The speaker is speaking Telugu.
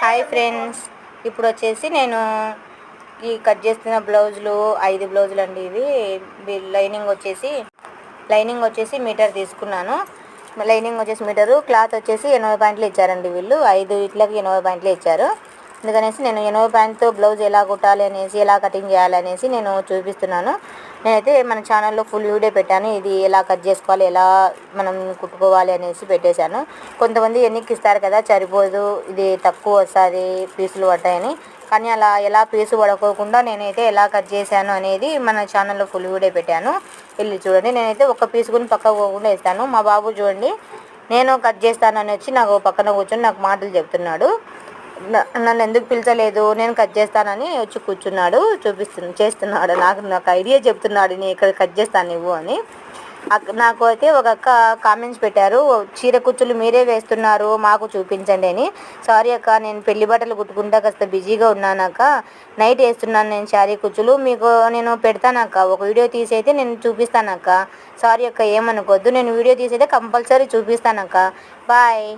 హాయ్ ఫ్రెండ్స్, ఇప్పుడు వచ్చేసి నేను ఈ కట్ చేస్తున్న బ్లౌజులు 5 బ్లౌజులు అండి. ఇవి లైనింగ్ వచ్చేసి మీటర్ తీసుకున్నాను. లైనింగ్ వచ్చేసి మీటరు, క్లాత్ వచ్చేసి 80 పాయింట్లు ఇచ్చారండి. వీళ్ళు 5 ఇట్లకి 80 పాయింట్లు ఇచ్చారు. అందుకనేసి నేను 80 పాయింట్తో బ్లౌజ్ ఎలా కుట్టాలి అనేసి, ఎలా కటింగ్ చేయాలనేసి నేను చూపిస్తున్నాను. నేనైతే మన ఛానల్లో ఫుల్ వీడియో పెట్టాను. ఇది ఎలా కట్ చేసుకోవాలి, ఎలా మనం కుట్టుకోవాలి అనేసి పెట్టేశాను. కొంతమంది ఎన్నికిస్తారు కదా, సరిపోదు, ఇది తక్కువ వస్తుంది, పీసులు పడ్డాయని. కానీ అలా ఎలా పీసు పడుకోకుండా నేనైతే ఎలా కట్ చేశాను అనేది మన ఛానల్లో ఫుల్ వీడియో పెట్టాను. వెళ్ళి చూడండి. నేనైతే ఒక పీసు కూడా పక్కకు పోకుండా వేస్తాను. మా బాబు చూడండి, నేను కట్ చేస్తానని వచ్చి నాకు పక్కన కూర్చొని నాకు మాటలు చెప్తున్నాడు. నన్ను ఎందుకు పిలిచలేదు, నేను కట్ చేస్తానని వచ్చి కూర్చున్నాడు, చేస్తున్నాడు. నాకు ఐడియా చెప్తున్నాడు, నేను ఇక్కడ కట్ చేస్తాను నువ్వు అని. నాకు అయితే ఒక అక్క కామెంట్స్ పెట్టారు, చీర కుచ్చులు మీరే వేస్తున్నారు, మాకు చూపించండి అని. సారీ అక్క, నేను పెళ్లి బట్టలు కుట్టుకుంటా కాస్త బిజీగా ఉన్నానక్క, నైట్ వేస్తున్నాను నేను శారీ కుచ్చులు, మీకు నేను పెడతానక్క, ఒక వీడియో తీసి అయితే నేను చూపిస్తానక్క. సారీ అక్క, ఏమనుకోవద్దు, నేను వీడియో తీసి అయితే కంపల్సరీ చూపిస్తానక్క. బాయ్.